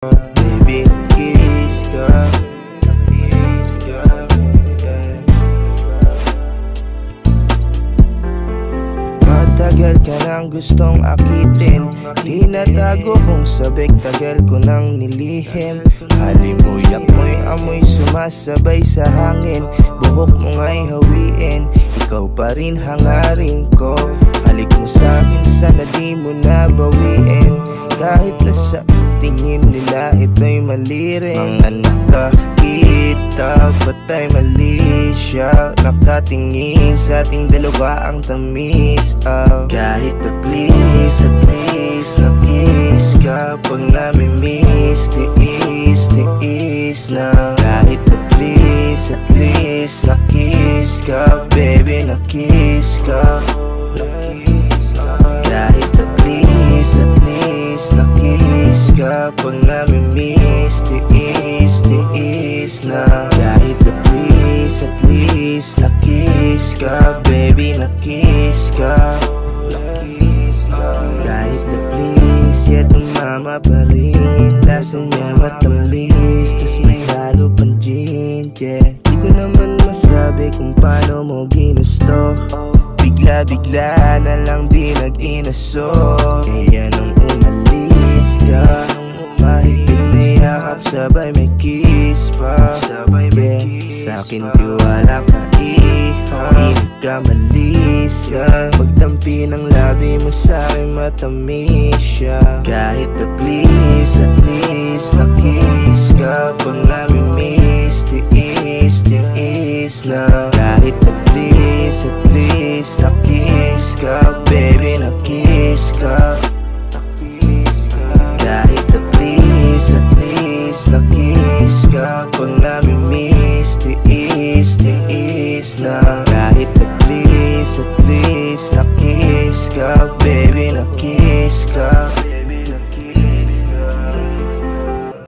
Baby, kiss ka, kiss ka, yeah. Matagal ka nang gustong akitin, di natago kung sabik tagal ko nang nilihim. Halimuyak mo'y amoy sumasabay sa hangin, buhok mo nga'y hawiin, ikaw pa rin hangarin ko. Halik mo sa'kin sana di mo nabawiin, kahit na sa tingin nila ito'y mali rin. Mga nakakita ba't ay mali siya? Nakatingin sa ating dalawa ang tamis, kahit na please at least na-kiss ka. Pag namimiss, tiis, tiis na. Kahit na please at least na-kiss ka. Baby, na-kiss ka, na-kiss ka. Kahit na please at least na-kiss ka. Pag namimiss, tiis, tiis na. Kahit na please at least na-kiss ka. Baby, na-kiss ka, na-kiss ka. Kahit na please, yet umama pa rin. Lasa niya matamis, tas may halo pang gin, yeah. Di ko naman masabi kung paano mo ginusto, bigla-bigla na lang di nag-inaso. Kaya nung umalis ka, mahigpit may yakap, sabay may kiss pa, yeah. Sa'kin tiwala ka, iha, di nagkamalisan. Pagtampi ng labi mo sa'kin matamis siya. Kahit na please at least na-kiss ka. Pag namimiss, tiis, tiis na. Kahit na please at least na-kiss ka. Baby, na-kiss ka, na-kiss ka. Kahit na please at least na-kiss ka. Pag namimiss, tiis